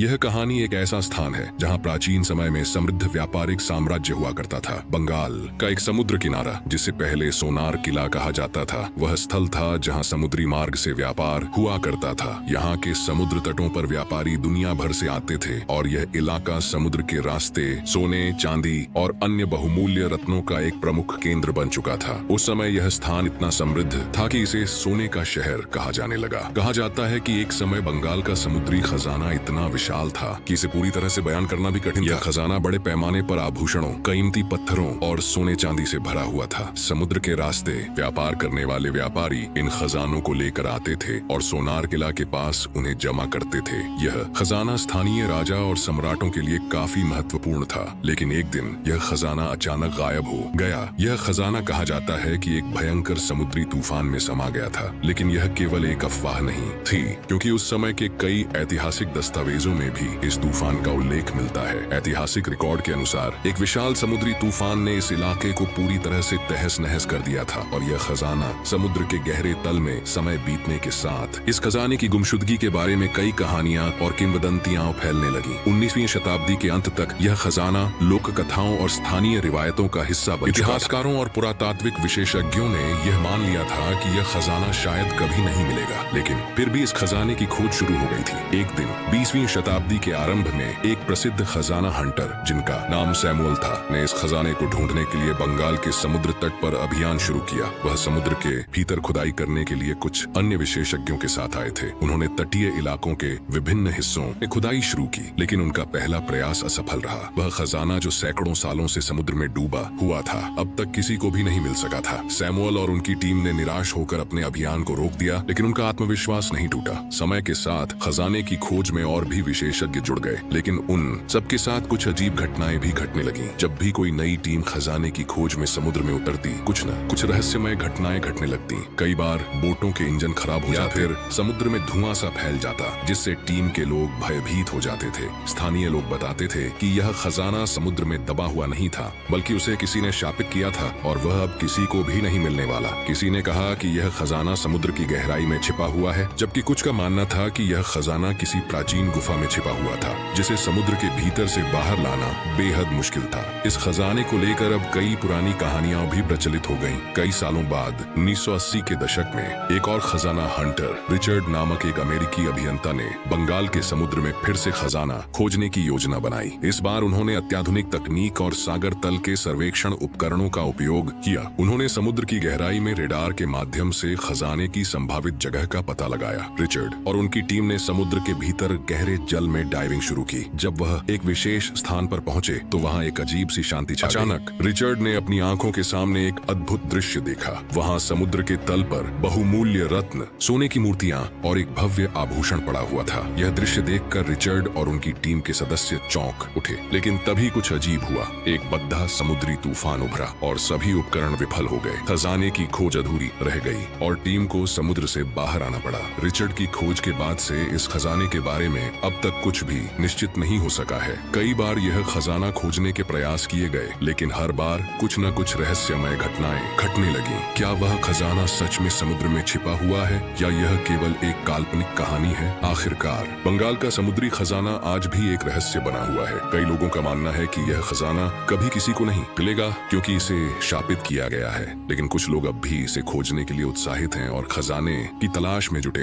यह कहानी एक ऐसा स्थान है जहाँ प्राचीन समय में समृद्ध व्यापारिक साम्राज्य हुआ करता था। बंगाल का एक समुद्र किनारा, जिसे पहले सोनार किला कहा जाता था, वह स्थल था जहाँ समुद्री मार्ग से व्यापार हुआ करता था। यहाँ के समुद्र तटों पर व्यापारी दुनिया भर से आते थे और यह इलाका समुद्र के रास्ते, सोने, चांदी और अन्य बहुमूल्य रत्नों का एक प्रमुख केंद्र बन चुका था। उस समय यह स्थान इतना समृद्ध था कि इसे सोने का शहर कहा जाने लगा। कहा जाता है कि एक समय बंगाल का समुद्री खजाना इतना विशाल था कि इसे पूरी तरह से बयान करना भी कठिन। यह खजाना बड़े पैमाने पर आभूषणों, कीमती पत्थरों और सोने चांदी से भरा हुआ था। समुद्र के रास्ते व्यापार करने वाले व्यापारी इन खजानों को लेकर आते थे और सोनार किला के पास उन्हें जमा करते थे। यह खजाना स्थानीय राजा और सम्राटों के लिए काफी महत्वपूर्ण था, लेकिन एक दिन यह खजाना अचानक गायब हो गया। यह खजाना कहा जाता है कि एक भयंकर समुद्री तूफान में समा गया था, लेकिन यह केवल एक अफवाह नहीं थी, क्योंकि उस समय के कई ऐतिहासिक दस्तावेजों में भी इस तूफान का उल्लेख मिलता है। ऐतिहासिक रिकॉर्ड के अनुसार एक विशाल समुद्री तूफान ने इस इलाके को पूरी तरह से तहस नहस कर दिया था और यह खजाना समुद्र के गहरे तल में समय बीतने के साथ इस खजाने की गुमशुदगी के बारे में कई कहानियां और किंवदंतियां फैलने लगी। 19वीं शताब्दी के अंत तक यह खजाना लोक कथाओं और स्थानीय रिवायतों का हिस्सा बन चुका था। इतिहासकारों और पुरातात्विक विशेषज्ञों ने यह मान लिया था कि यह खजाना शायद कभी नहीं मिलेगा, लेकिन फिर भी इस खजाने की खोज शुरू हो गई थी। एक दिन 20वीं शताब्दी के आरंभ में एक प्रसिद्ध खजाना हंटर, जिनका नाम सैमुअल था, ने इस खजाने को ढूंढने के लिए बंगाल के समुद्र तट पर अभियान शुरू किया। वह समुद्र के भीतर खुदाई करने के लिए कुछ अन्य विशेषज्ञों के साथ आए थे। उन्होंने तटीय इलाकों के विभिन्न हिस्सों में खुदाई शुरू की, लेकिन उनका पहला प्रयास असफल रहा। वह खजाना जो सैकड़ों सालों से समुद्र में डूबा हुआ था, अब तक किसी को भी नहीं मिल सका था। सैमुअल और उनकी टीम ने निराश होकर अपने अभियान को रोक दिया, लेकिन उनका आत्मविश्वास नहीं टूटा। समय के साथ खजाने की खोज में और भी विशेषज्ञ जुड़ गए, लेकिन उन सबके साथ कुछ अजीब घटनाएं भी घटने लगी। जब भी कोई नई टीम खजाने की खोज में समुद्र में उतरती, कुछ न कुछ रहस्यमय घटनाएं घटने लगती। कई बार बोटों के इंजन खराब हो जाते, फिर समुद्र में धुआं सा फैल जाता, जिससे टीम के लोग भयभीत हो जाते थे। स्थानीय लोग बताते थे कि यह खजाना समुद्र में दबा हुआ नहीं था, बल्कि उसे किसी ने शापित किया था और वह अब किसी को भी नहीं मिलने वाला। किसी ने कहा कि यह खजाना समुद्र की गहराई में छिपा हुआ है, जबकि कुछ का मानना था कि यह खजाना किसी प्राचीन गुफा में छिपा हुआ था, जिसे समुद्र के भीतर से बाहर लाना बेहद मुश्किल था। इस खजाने को लेकर अब कई पुरानी कहानियां भी प्रचलित हो गईं। कई सालों बाद 1980 के दशक में एक और खजाना हंटर, रिचर्ड नामक एक अमेरिकी अभियंता ने बंगाल के समुद्र में फिर से खजाना खोजने की योजना बनाई। इस बार उन्होंने अत्याधुनिक तकनीक और सागर तल के सर्वेक्षण उपकरणों का उपयोग किया। उन्होंने समुद्र की गहराई में रेडार के माध्यम से खजाने की संभावित जगह का पता लगाया। रिचर्ड और उनकी टीम ने समुद्र के भीतर गहरे जल में डाइविंग शुरू की। जब वह एक विशेष स्थान पर पहुंचे तो वहां एक अजीब सी शांति छा गई। अचानक रिचर्ड ने अपनी आंखों के सामने एक अद्भुत दृश्य देखा। वहां समुद्र के तल पर बहुमूल्य रत्न, सोने की मूर्तियां और एक भव्य आभूषण पड़ा हुआ था। यह दृश्य देखकर रिचर्ड और उनकी टीम के सदस्य चौंक उठे, लेकिन तभी कुछ अजीब हुआ। एक बद्धा समुद्री तूफान उभरा और सभी उपकरण विफल हो गए। खजाने की खोज अधूरी रह गई और टीम को समुद्र से बाहर आना पड़ा। रिचर्ड की खोज के बाद से इस खजाने के बारे में अब तक कुछ भी निश्चित नहीं हो सका है। कई बार यह खजाना खोजने के प्रयास किए गए, लेकिन हर बार कुछ न कुछ रहस्यमय घटनाएं घटने लगी। क्या वह खजाना सच में समुद्र में छिपा हुआ है या यह केवल एक काल्पनिक कहानी है? आखिरकार बंगाल का समुद्री खजाना आज भी एक रहस्य बना हुआ है। कई लोगों का मानना है कि यह खजाना कभी किसी को नहीं मिलेगा, क्योंकि इसे शापित किया गया है, लेकिन कुछ लोग अब भी इसे खोजने के लिए उत्साहित हैं और खजाने की तलाश में जुटे।